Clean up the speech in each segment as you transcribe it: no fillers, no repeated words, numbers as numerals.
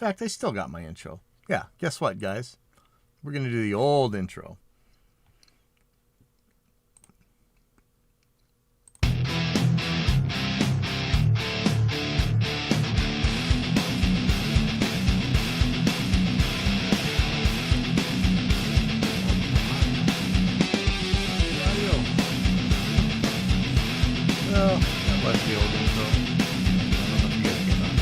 fact, I still got my intro. Yeah, guess what, guys? We're going to do the old intro. Well, that was the old intro. I don't know if you guys get that.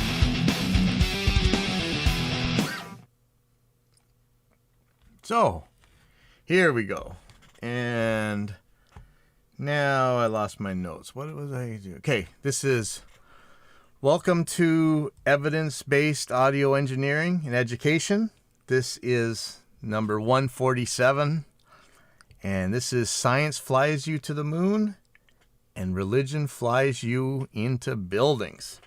So, here we go. And now I lost my notes. What was I doing? Okay, this is welcome to Evidence-Based Audio Engineering and Education. This is number 147. And this is Science Flies You to the Moon and Religion Flies You into Buildings.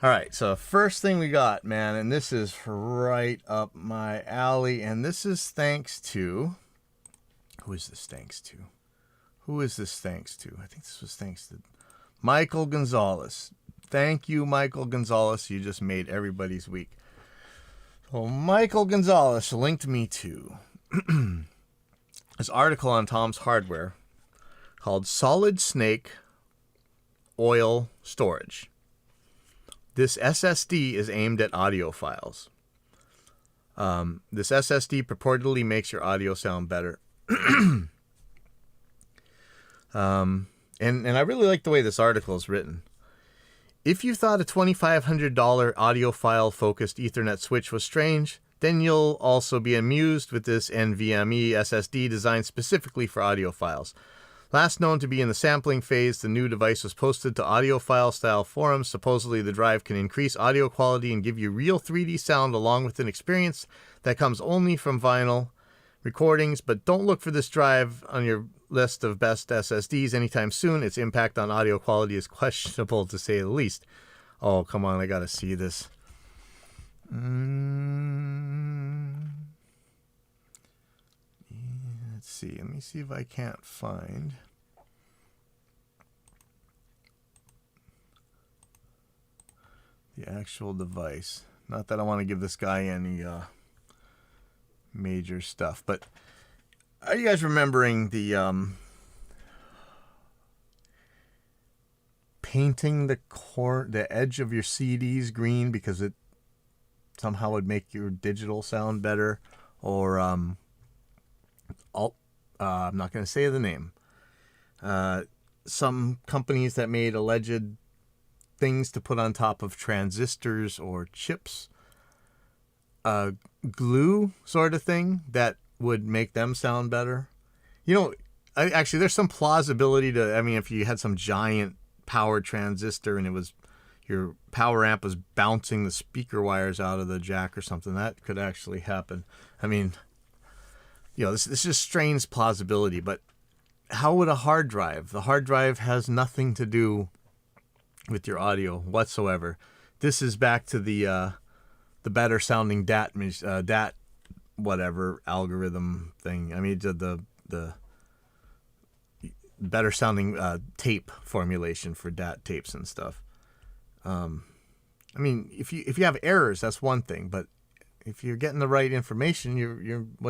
All right, so first thing we got, man, and this is right up my alley, and this is thanks to... Who is this thanks to? Who is this thanks to? I think this was thanks to Michael Gonzalez. Thank you, Michael Gonzalez. You just made everybody's week. So Michael Gonzalez linked me to this article on Tom's Hardware called Solid Snake Oil Storage. This SSD is aimed at audio files. This SSD purportedly makes your audio sound better. And I really like the way this article is written. If you thought a $2,500 audiophile focused Ethernet switch was strange, then you'll also be amused with this NVMe SSD designed specifically for audiophiles. Last known to be in the sampling phase, the new device was posted to audiophile-style forums. Supposedly, the drive can increase audio quality and give you real 3D sound along with an experience that comes only from vinyl recordings. But don't look for this drive on your list of best SSDs anytime soon. Its impact on audio quality is questionable, to say the least. Oh, come on, I gotta see this. Let's see. Let me see if I can't find the actual device. Not that I want to give this guy any major stuff, but are you guys remembering the painting the edge of your CDs green because it somehow would make your digital sound better? Or I'm not going to say the name. Some companies that made alleged things to put on top of transistors or chips, glue sort of thing that would make them sound better. You know, actually, there's some plausibility to. I mean, if you had some giant power transistor and it was your power amp was bouncing the speaker wires out of the jack or something, that could actually happen. I mean, you know, this just strains plausibility, but how would a hard drive? The hard drive has nothing to do with your audio whatsoever. This is back to the better sounding DAT whatever algorithm thing. I mean, the better sounding tape formulation for DAT tapes and stuff. I mean, if you have errors, that's one thing, but if you're getting the right information,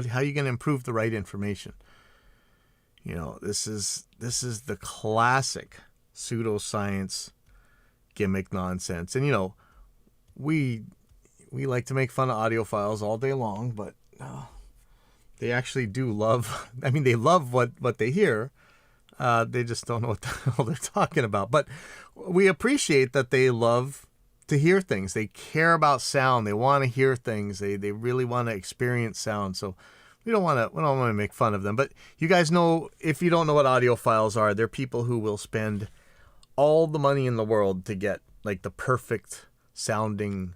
how are you going to improve the right information? You know, this is the classic pseudoscience gimmick nonsense. And you know, we like to make fun of audiophiles all day long, but they actually do love. I mean, they love what they hear. They just don't know what the hell they're talking about. But we appreciate that they love to hear things. They care about sound. They want to hear things. They really want to experience sound. So we don't want to make fun of them. But you guys know, if you don't know what audiophiles are, they're people who will spend all the money in the world to get like the perfect sounding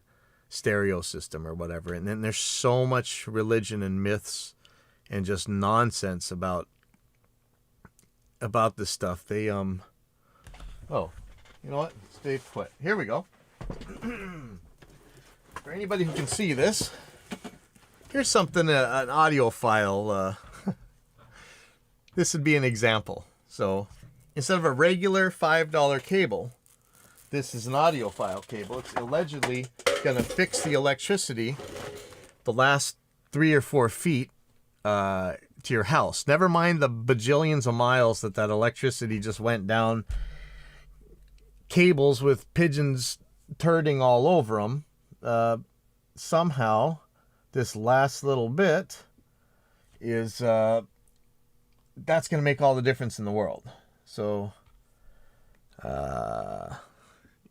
stereo system or whatever. And then there's so much religion and myths and just nonsense about this stuff. They oh, you know what? Stay put. Here we go. For anybody who can see this, here's something, an audiophile. This would be an example. So instead of a regular $5 cable, this is an audiophile cable. It's allegedly going to fix the electricity the last 3 or 4 feet to your house. Never mind the bajillions of miles that electricity just went down cables with pigeons turding all over them. Somehow, this last little bit is that's going to make all the difference in the world. So,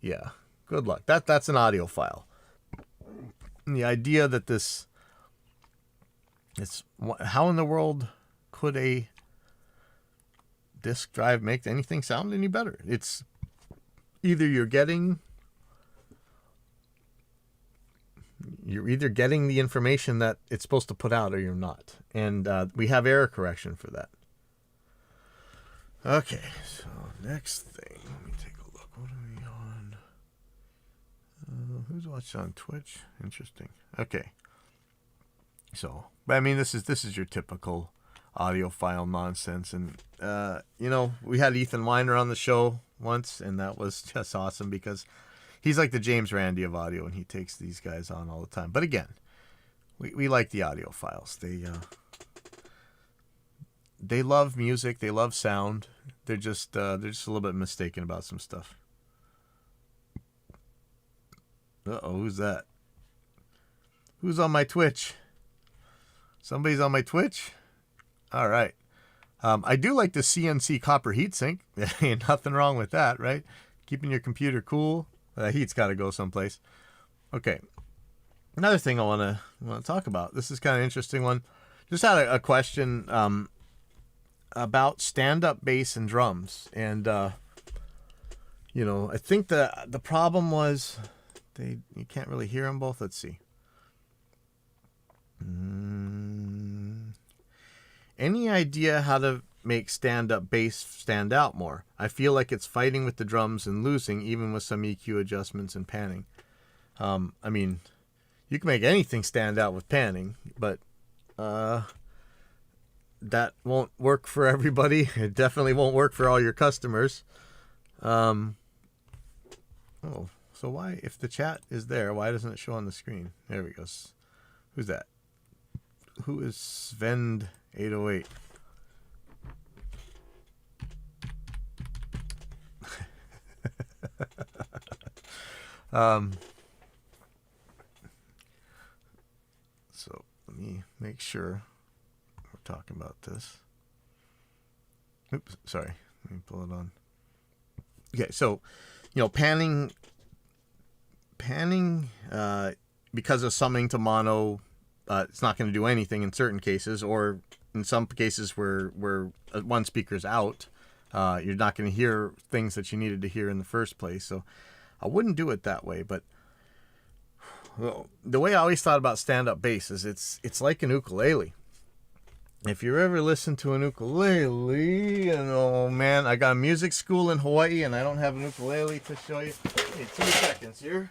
yeah, good luck. That's an audiophile. And the idea that how in the world could a disk drive make anything sound any better? It's either you're either getting the information that it's supposed to put out or you're not. And we have error correction for that. Okay, so next thing. Let me take a look. What are we on? Who's watching on Twitch? Interesting. Okay. So, but I mean, this is your typical audiophile nonsense. And, we had Ethan Weiner on the show once, and that was just awesome because he's like the James Randi of audio, and he takes these guys on all the time. But again, we like the audiophiles. They love music. They love sound. They're just a little bit mistaken about some stuff. Uh-oh, who's that? Who's on my Twitch? Somebody's on my Twitch? All right. I do like the CNC copper heatsink. Ain't nothing wrong with that, right? Keeping your computer cool. Heat's got to go someplace. Okay. Another thing I want to talk about. This is kind of interesting one. Just had a question about stand-up bass and drums. And, I think the problem was you can't really hear them both. Let's see. Any idea how to make stand-up bass stand out more? I feel like it's fighting with the drums and losing, even with some EQ adjustments and panning. I mean, you can make anything stand out with panning, but that won't work for everybody. It definitely won't work for all your customers. So why, if the chat is there, why doesn't it show on the screen? There we go. Who's that? Who is Svend 808? So let me make sure we're talking about this. Oops, sorry. Let me pull it on. Okay, so panning because of summing to mono, it's not going to do anything in certain cases, or in some cases where one speaker's out, you're not going to hear things that you needed to hear in the first place. So I wouldn't do it that way. But the way I always thought about stand-up bass is it's like an ukulele. If you ever listen to an ukulele, and oh man, I got a music school in Hawaii and I don't have an ukulele to show you. Hey, 2 seconds here.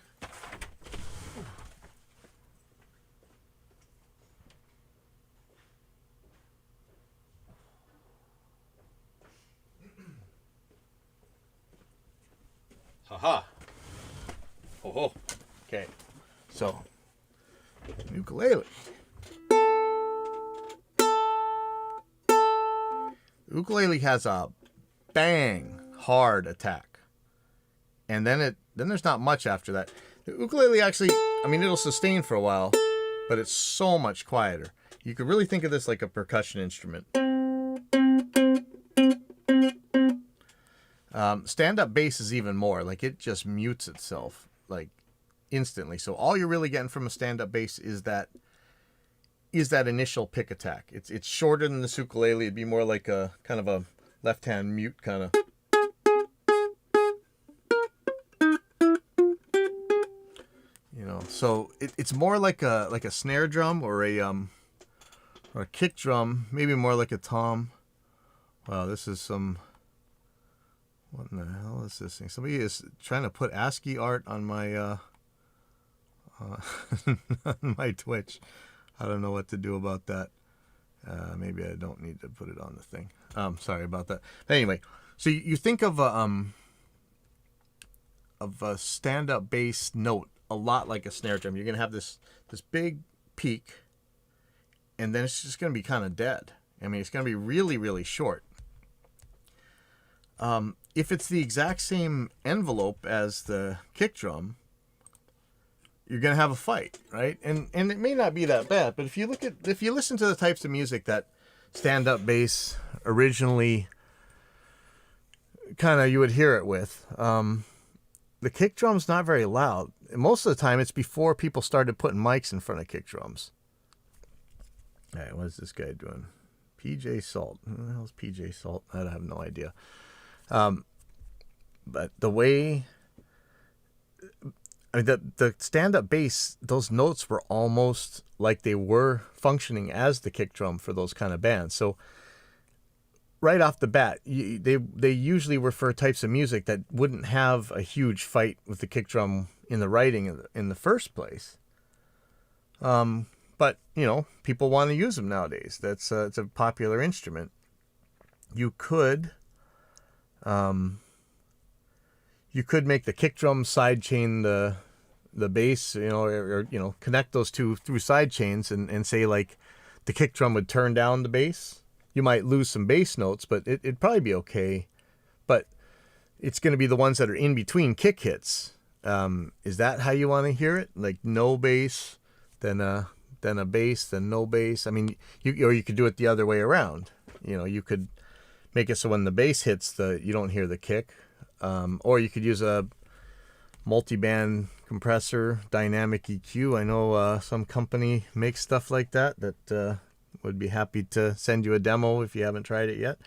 Haha. Oh, okay. So, ukulele. Ukulele has a bang hard attack, and then there's not much after that. The ukulele actually, it'll sustain for a while, but it's so much quieter. You could really think of this like a percussion instrument. Stand-up bass is even more. Like, it just mutes itself like instantly. So all you're really getting from a stand-up bass is that initial pick attack. It's shorter than the ukulele. It'd be more like a kind of a left-hand mute kind of. So it's more like a snare drum or a kick drum, maybe more like a tom. Wow, this is some. What in the hell is this thing? Somebody is trying to put ASCII art on my on my Twitch. I don't know what to do about that. Maybe I don't need to put it on the thing. Sorry about that. But anyway, so you think of a a stand-up bass note a lot like a snare drum. You're going to have this big peak, and then it's just going to be kind of dead. I mean, it's going to be really, really short. If it's the exact same envelope as the kick drum, you're going to have a fight, right? And it may not be that bad, but if you listen to the types of music that stand-up bass originally kind of you would hear it with, the kick drum's not very loud. And most of the time, it's before people started putting mics in front of kick drums. All right, what is this guy doing? PJ Salt. Who the hell's PJ Salt? I have no idea. But the way the stand-up bass, those notes were almost like they were functioning as the kick drum for those kind of bands. So right off the bat, they usually refer types of music that wouldn't have a huge fight with the kick drum in the writing in the first place. But people want to use them nowadays. It's a popular instrument. You could make the kick drum sidechain the bass, or connect those two through side chains and say like the kick drum would turn down the bass. You might lose some bass notes, but it'd probably be okay. But it's going to be the ones that are in between kick hits. Is that how you want to hear it? Like no bass, then a bass, then no bass. I mean, you could do it the other way around. You could make it so when the bass hits, you don't hear the kick. Or you could use a multi-band compressor, dynamic EQ. I know some company makes stuff like that would be happy to send you a demo if you haven't tried it yet.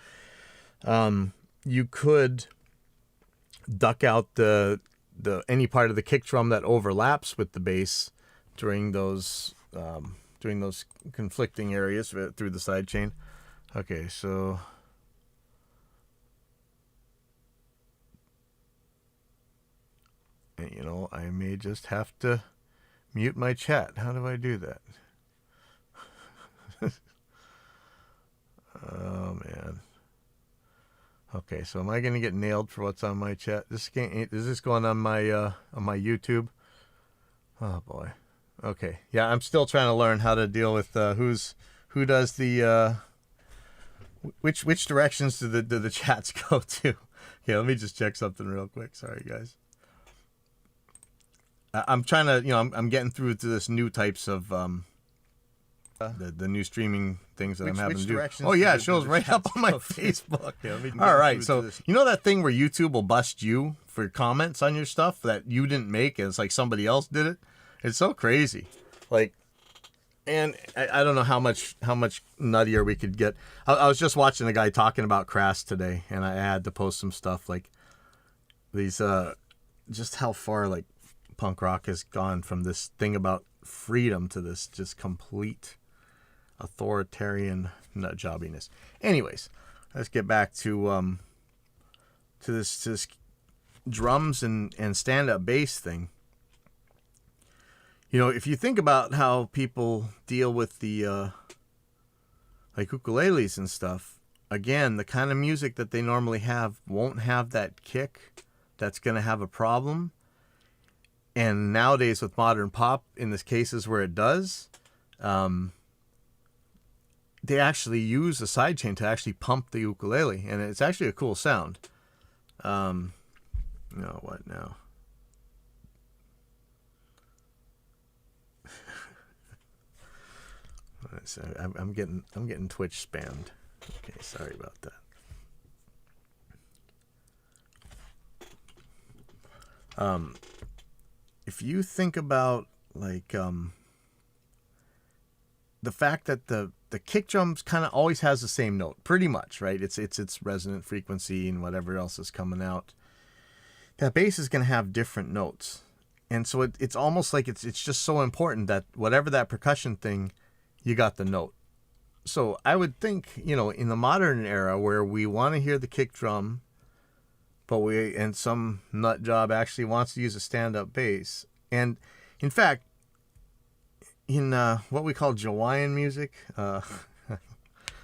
You could duck out the any part of the kick drum that overlaps with the bass during those conflicting areas through the side chain. Okay, so I may just have to mute my chat. How do I do that? Oh man. Okay, so am I gonna get nailed for what's on my chat? Is this going on my YouTube? Oh boy. Okay, yeah, I'm still trying to learn how to deal with who does the which directions do the chats go to. Yeah, let me just check something real quick. Sorry guys. I'm trying to I'm getting through to this new types of the new streaming things that I'm having to do. Oh yeah, it shows right up on my Facebook. All right, so that thing where YouTube will bust you for comments on your stuff that you didn't make, and it's like somebody else did it. It's so crazy. Like, and I don't know how much nuttier we could get. I was just watching a guy talking about Crass today, and I had to post some stuff like these. Just how far like punk rock has gone from this thing about freedom to this just complete authoritarian nut jobbiness. Anyways, let's get back to this drums and stand-up bass thing. If you think about how people deal with the like ukuleles and stuff, again, the kind of music that they normally have won't have that kick that's going to have a problem. And nowadays with modern pop, in the cases where it does, they actually use the sidechain to actually pump the ukulele, and it's actually a cool sound. No, what now? I'm getting Twitch spammed. Okay, sorry about that. If you think about like the fact that the kick drums kind of always has the same note, pretty much, right? It's resonant frequency and whatever else is coming out. That bass is going to have different notes, and so it's almost like it's just so important that whatever that percussion thing, you got the note. So I would think in the modern era where we want to hear the kick drum, and some nut job actually wants to use a stand-up bass. And in fact, in what we call Jawaiian music,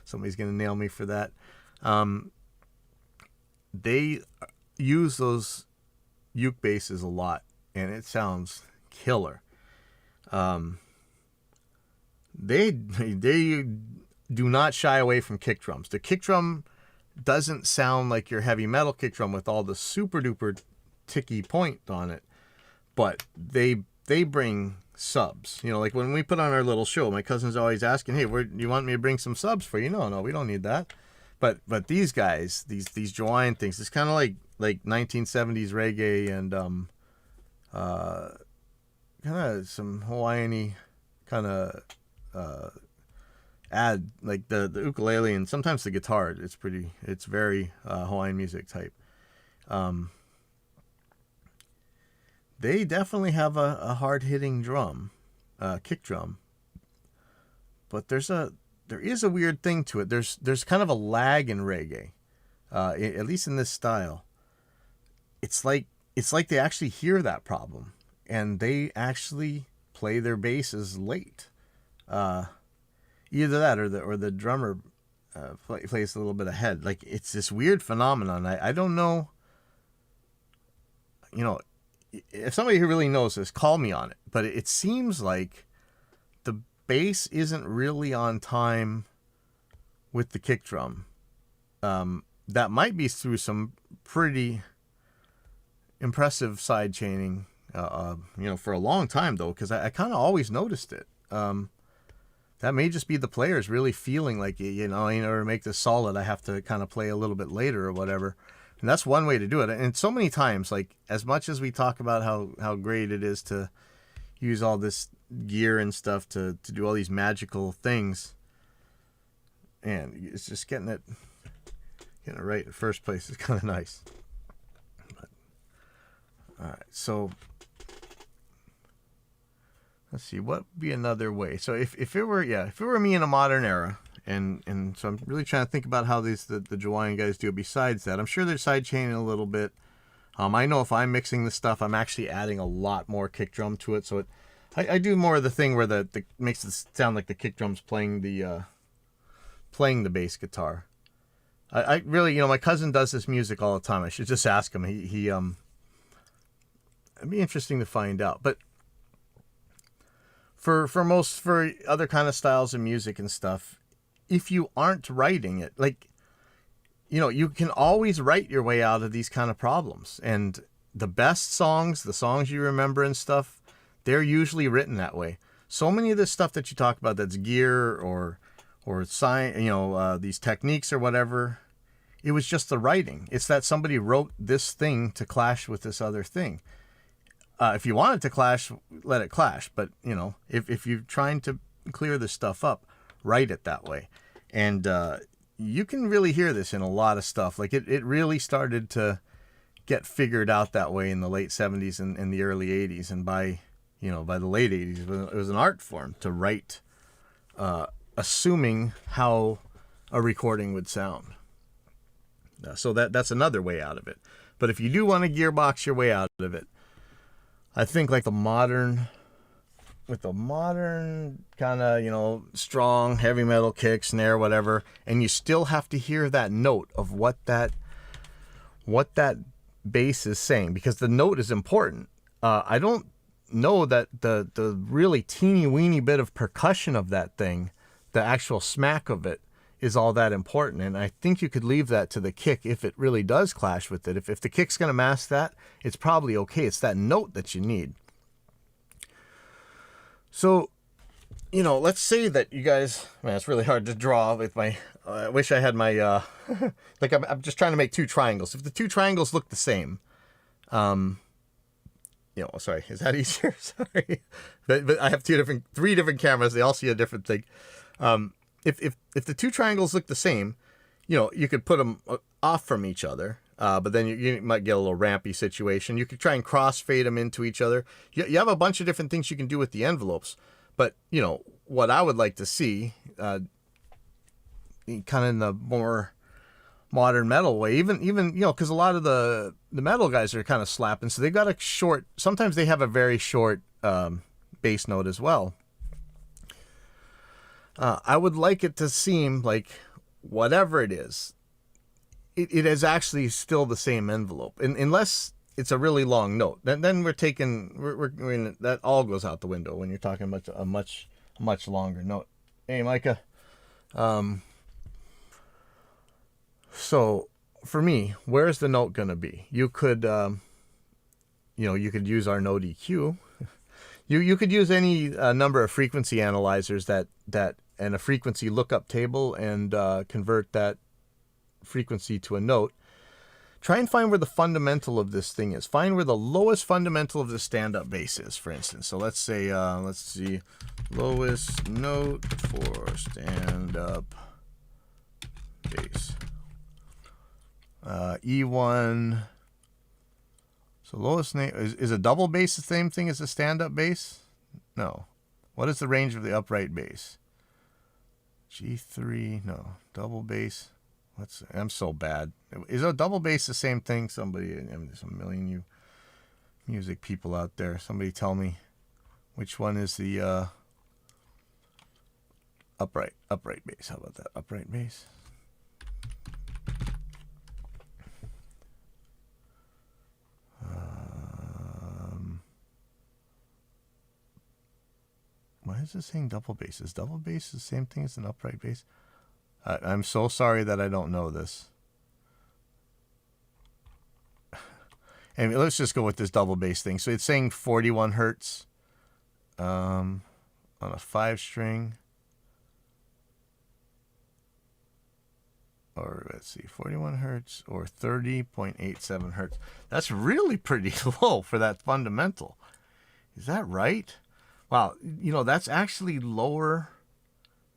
somebody's going to nail me for that. They use those uke basses a lot, and it sounds killer. They do not shy away from kick drums. The kick drum doesn't sound like your heavy metal kick drum with all the super duper ticky point on it, but they bring subs. You know, like when we put on our little show, my cousin's always asking, "Hey, do you want me to bring some subs for you?" No, we don't need that. But these guys, these Jawaiian things, it's kind of like 1970s reggae and kind of some Hawaiian-y kind of add, like the ukulele and sometimes the guitar. It's very Hawaiian music type. They definitely have a hard-hitting drum, kick drum, but there is a weird thing to it. There's kind of a lag in reggae, at least in this style. It's like they actually hear that problem, and they actually play their basses late. Either that or the drummer plays a little bit ahead. Like, it's this weird phenomenon. I don't know. You know, if somebody who really knows this, call me on it. But it seems like the bass isn't really on time with the kick drum. That might be through some pretty impressive side chaining, for a long time, though, because I kind of always noticed it. That may just be the players really feeling like, in order to make this solid, I have to kind of play a little bit later or whatever. And that's one way to do it. And so many times, like, as much as we talk about how great it is to use all this gear and stuff to do all these magical things, and it's just getting it right in first place is kind of nice. But, all right, so let's see, what would be another way? So if it were me in a modern era, and so I'm really trying to think about how the Jawaiian guys do it besides that. I'm sure they're side chaining a little bit. I know if I'm mixing the stuff, I'm actually adding a lot more kick drum to it. So I do more of the thing where the makes it sound like the kick drum's playing the bass guitar. I really, my cousin does this music all the time. I should just ask him. He it'd be interesting to find out. But for other kind of styles of music and stuff, if you aren't writing it, like, you can always write your way out of these kind of problems. And the best songs, the songs you remember and stuff, they're usually written that way. So many of this stuff that you talk about that's gear or these techniques or whatever, it was just the writing. It's that somebody wrote this thing to clash with this other thing. If you want it to clash, let it clash. But, if you're trying to clear this stuff up, write it that way. And you can really hear this in a lot of stuff. Like, it really started to get figured out that way in the late 70s and the early 80s. And by the late 80s, it was an art form to write, assuming how a recording would sound. So that's another way out of it. But if you do want to gearbox your way out of it, I think like with the modern kind of, strong heavy metal kick, snare, whatever, and you still have to hear that note of what that bass is saying, because the note is important. I don't know that the really teeny weeny bit of percussion of that thing, the actual smack of it, is all that important. And I think you could leave that to the kick if it really does clash with it. If the kick's going to mask that, it's probably okay. It's that note that you need. So, let's say that you guys, man, it's really hard to draw with my, I wish I had my, like I'm just trying to make two triangles. If the two triangles look the same, sorry, is that easier? Sorry. But I have three different cameras. They all see a different thing. If the two triangles look the same, you could put them off from each other. But then you might get a little rampy situation. You could try and crossfade them into each other. You have a bunch of different things you can do with the envelopes. But, what I would like to see, kind of in the more modern metal way, even because a lot of the metal guys are kind of slapping. So they've got sometimes they have a very short bass note as well. I would like it to seem like whatever it is, it is actually still the same envelope. And unless it's a really long note. Then I mean, that all goes out the window when you're talking about a much longer note. Hey, Micah. So for me, where's the note gonna be? You could, you could use our Note EQ. You could use any number of frequency analyzers that and a frequency lookup table and convert that frequency to a note. Try and find where the fundamental of this thing is. Find where the lowest fundamental of the stand-up bass is, for instance. So let's say, let's see, lowest note for stand-up bass. E1. So lowest name is a double bass the same thing as a stand-up bass? No. What is the range of the upright bass? G3, no. Double bass. I'm so bad. Is a double bass the same thing? Somebody, there's a million you music people out there. Somebody tell me which one is the upright bass. How about that? Upright bass. Why is it saying double bass? Is double bass the same thing as an upright bass? I'm so sorry that I don't know this. And let's just go with this double bass thing. So it's saying 41 hertz on a 5-string. Or let's see, 41 hertz or 30.87 hertz. That's really pretty low for that fundamental. Is that right? Wow, that's actually lower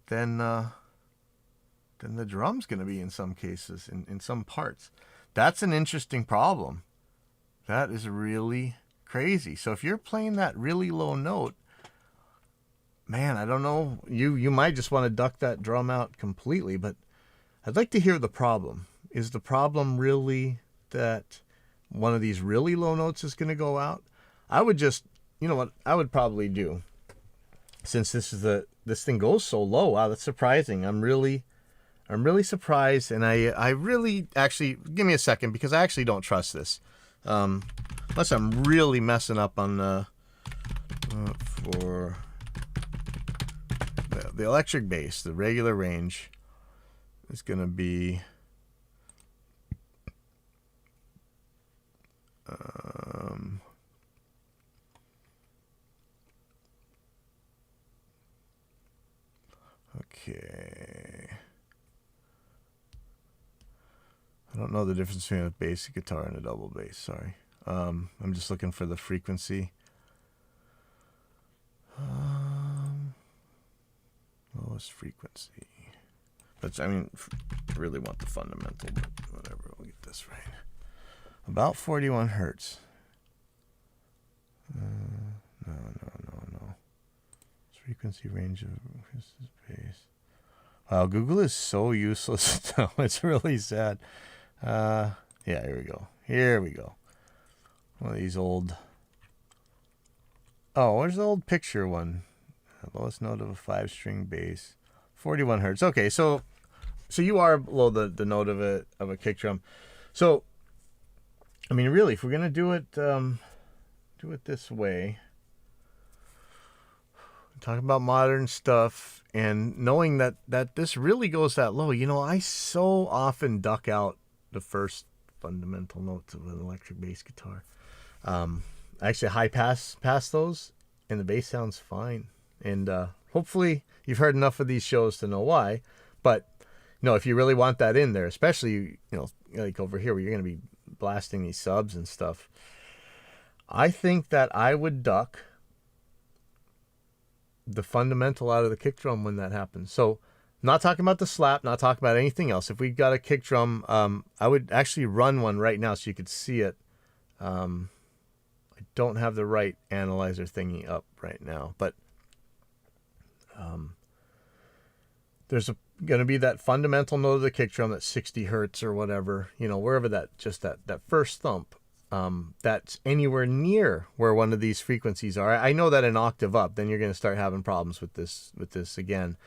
than the drum's going to be in some cases, in some parts. That's an interesting problem. That is really crazy. So if you're playing that really low note, man, I don't know. You might just want to duck that drum out completely, but I'd like to hear the problem. Is the problem really that one of these really low notes is going to go out? I would just, what I would probably do, since this thing goes so low. Wow, that's surprising. I'm really surprised, and I really actually, give me a second, because I actually don't trust this. Unless I'm really messing up on for the electric bass, the regular range is going to be okay. I don't know the difference between a bass guitar and a double bass. Sorry. I'm just looking for the frequency. Lowest frequency. But I really want the fundamental, but whatever. We'll get this right. About 41 hertz. No. Frequency range of bass. Wow, Google is so useless now. It's really sad. Yeah, here we go. One of these old. Oh, where's the old picture one? Lowest note of a 5-string bass, 41 hertz. Okay, so you are below the note of a kick drum. So, really, if we're gonna do it this way, talking about modern stuff and knowing that this really goes that low. I so often duck out the first fundamental notes of an electric bass guitar. Actually high pass those, and the bass sounds fine. And hopefully you've heard enough of these shows to know why. But if you really want that in there, especially like over here where you're going to be blasting these subs and stuff, I think that I would duck the fundamental out of the kick drum when that happens. So, not talking about the slap, not talking about anything else. If we got a kick drum, I would actually run one right now so you could see it. I don't have the right analyzer thingy up right now, but there's going to be that fundamental note of the kick drum, that's 60 hertz or whatever, wherever that first thump, that's anywhere near where one of these frequencies are. I know that an octave up, then you're going to start having problems with this again.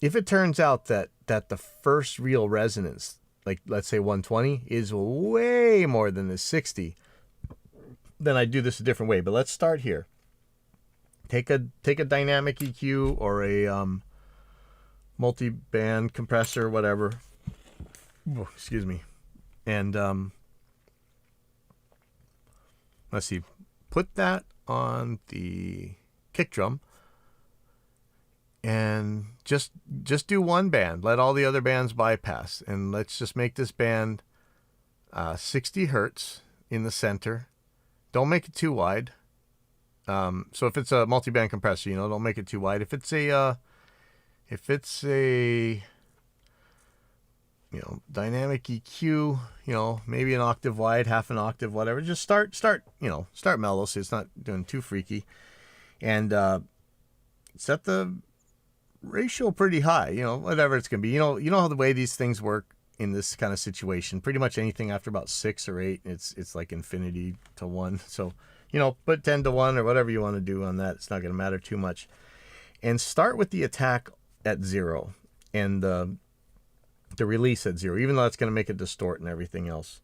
If it turns out that the first real resonance, like let's say 120, is way more than the 60, then I do this a different way. But let's start here. Take a dynamic EQ or a multi-band compressor, whatever. Oh, excuse me. And let's see. Put that on the kick drum. And just do one band. Let all the other bands bypass. And let's just make this band 60 hertz in the center. Don't make it too wide. So if it's a multi-band compressor, don't make it too wide. If it's a dynamic EQ, maybe an octave wide, half an octave, whatever. Just start mellow, so it's not doing too freaky. And set the ratio pretty high, whatever it's gonna be. You know how the way these things work in this kind of situation. Pretty much anything after about 6 or 8, it's like infinity to 1. So put 10 to 1 or whatever you want to do on that. It's not gonna matter too much. And start with the attack at 0 and the release at 0, even though it's gonna make it distort and everything else.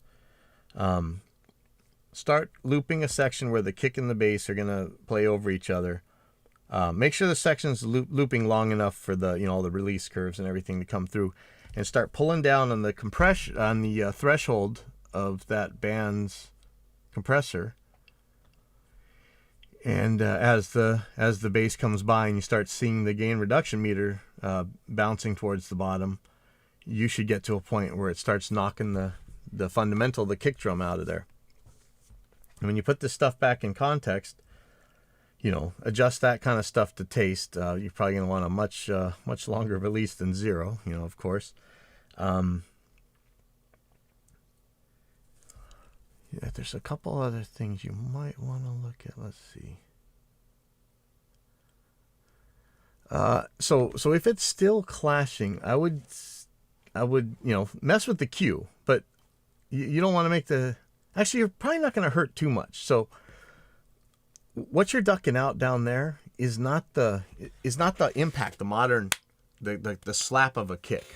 Start looping a section where the kick and the bass are gonna play over each other. Make sure the section's looping long enough for the all the release curves and everything to come through, and start pulling down on the compression on the threshold of that band's compressor. And as the bass comes by and you start seeing the gain reduction meter bouncing towards the bottom, you should get to a point where it starts knocking the fundamental, the kick drum, out of there. And when you put this stuff back in context, adjust that kind of stuff to taste. You're probably going to want a much longer release than 0, of course. There's a couple other things you might want to look at. Let's see. So if it's still clashing, I would mess with the Q, but you don't want to make actually, you're probably not going to hurt too much. So what you're ducking out down there is not the impact, the modern, the slap of a kick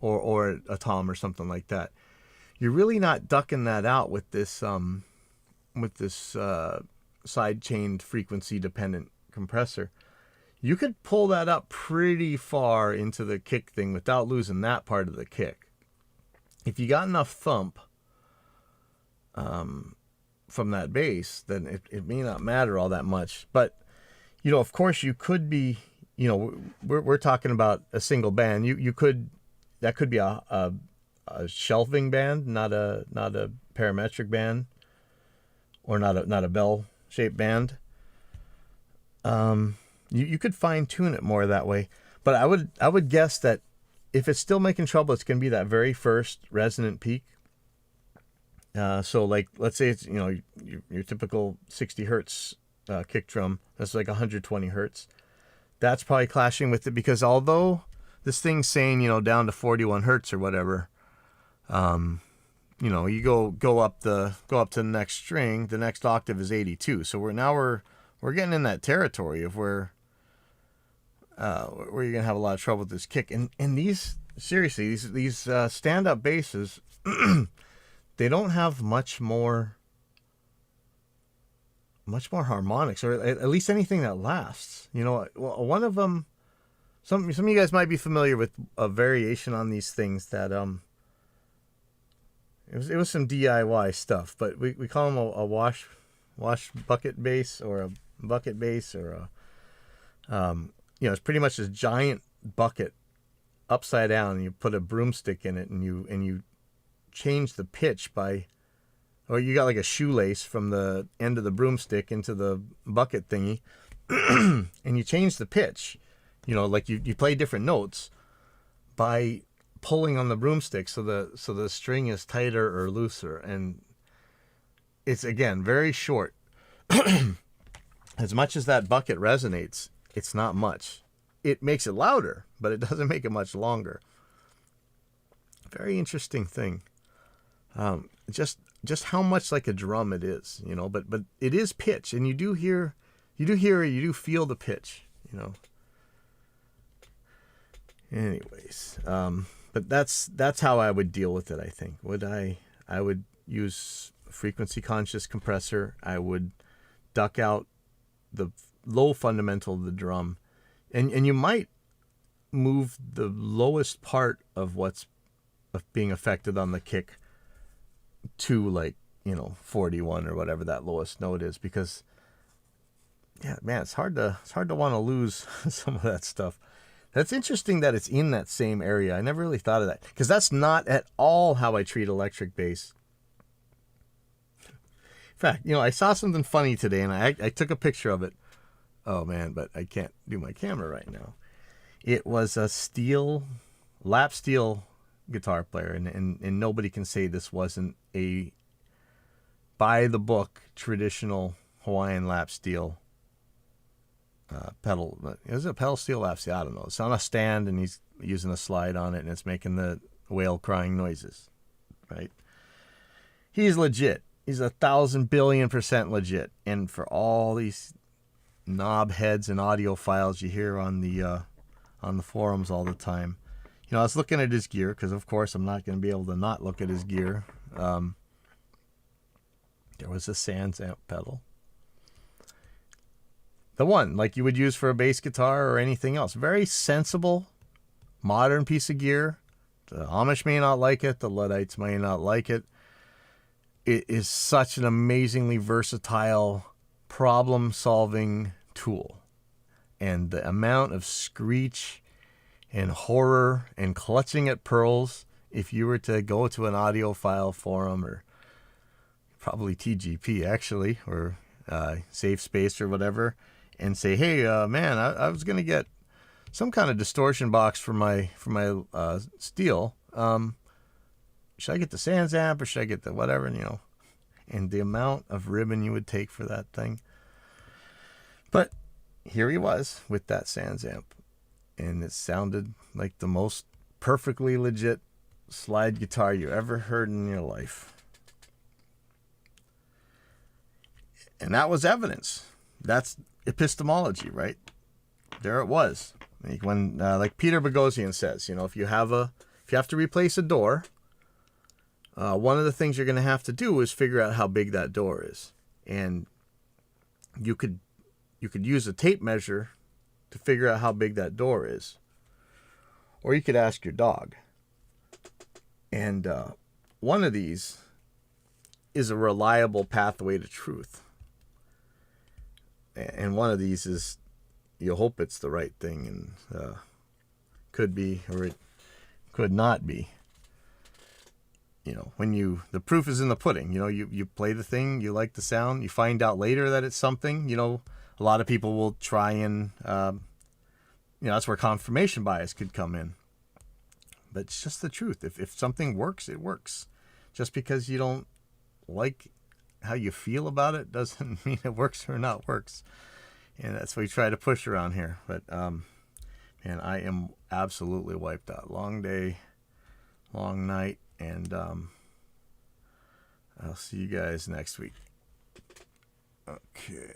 or a tom or something like that. You're really not ducking that out with this side chained frequency dependent compressor. You could pull that up pretty far into the kick thing without losing that part of the kick. If you got enough thump from that bass, then it may not matter all that much. But of course, you could be, we're talking about a single band. That could be a shelving band, not a parametric band, or not a bell shaped band. You could fine tune it more that way. But I would guess that if it's still making trouble, it's going to be that very first resonant peak. So like, let's say it's, your typical 60 hertz kick drum. That's like 120 hertz. That's probably clashing with it, because although this thing's saying, down to 41 hertz or whatever, you go up to the next string, the next octave is 82. So we're getting in that territory of where you're gonna have a lot of trouble with this kick. And these stand-up basses, they don't have much more harmonics, or at least anything that lasts. One of them, some of you guys might be familiar with a variation on these things that it was some DIY stuff, but we call them a wash bucket bass, or a bucket bass, or it's pretty much this giant bucket upside down, and you put a broomstick in it, and you change the pitch or you got like a shoelace from the end of the broomstick into the bucket thingy, and you change the pitch, like you play different notes by pulling on the broomstick, so the string is tighter or looser, and it's, again, very short. As much as that bucket resonates, it's not much. It makes it louder, but it doesn't make it much longer. Very interesting thing. Just how much like a drum it is, but it is pitch, and you do feel the pitch, Anyways, but that's how I would deal with it. I think I would use frequency conscious compressor. I would duck out the low fundamental of the drum, and you might move the lowest part of what's being affected on the kick to, like, 41 or whatever that lowest note is, because yeah, man, it's hard to want to lose some of that stuff. That's interesting that it's in that same area. I never really thought of that, because that's not at all how I treat electric bass. In fact, I saw something funny today, and I took a picture of it. Oh man, but I can't do my camera right now. It was a lap steel guitar player, and nobody can say this wasn't a by the book traditional Hawaiian lap steel pedal. Is it a pedal steel lap steel? I don't know. It's on a stand, and he's using a slide on it, and it's making the whale crying noises, right? He's legit. He's 1,000 billion% legit. And for all these knob heads and audiophiles you hear on the forums all the time, I was looking at his gear, because of course I'm not going to be able to not look at his gear. There was a SansAmp pedal. The one like you would use for a bass guitar or anything else. Very sensible, modern piece of gear. The Amish may not like it. The Luddites may not like it. It is such an amazingly versatile problem-solving tool. And the amount of screech and horror and clutching at pearls, if you were to go to an audiophile forum, or probably TGP actually, or Safe Space or whatever, and say, hey, man, I was going to get some kind of distortion box for my steel. Should I get the SansAmp, or should I get the whatever? And the amount of ribbon you would take for that thing. But here he was with that SansAmp, and it sounded like the most perfectly legit slide guitar you ever heard in your life. And that was evidence. That's epistemology, right? There it was. When, like Peter Boghossian says, if you have to replace a door, one of the things you're going to have to do is figure out how big that door is. And you could use a tape measure to figure out how big that door is. Or you could ask your dog. And one of these is a reliable pathway to truth. And one of these is, you hope it's the right thing, and could be, or it could not be. When the proof is in the pudding. You play the thing, you like the sound, you find out later that it's something. A lot of people will try and, that's where confirmation bias could come in. But it's just the truth. If something works, it works. Just because you don't like how you feel about it doesn't mean it works or not works. And that's what we try to push around here. But, man, I am absolutely wiped out. Long day, long night. And I'll see you guys next week. Okay.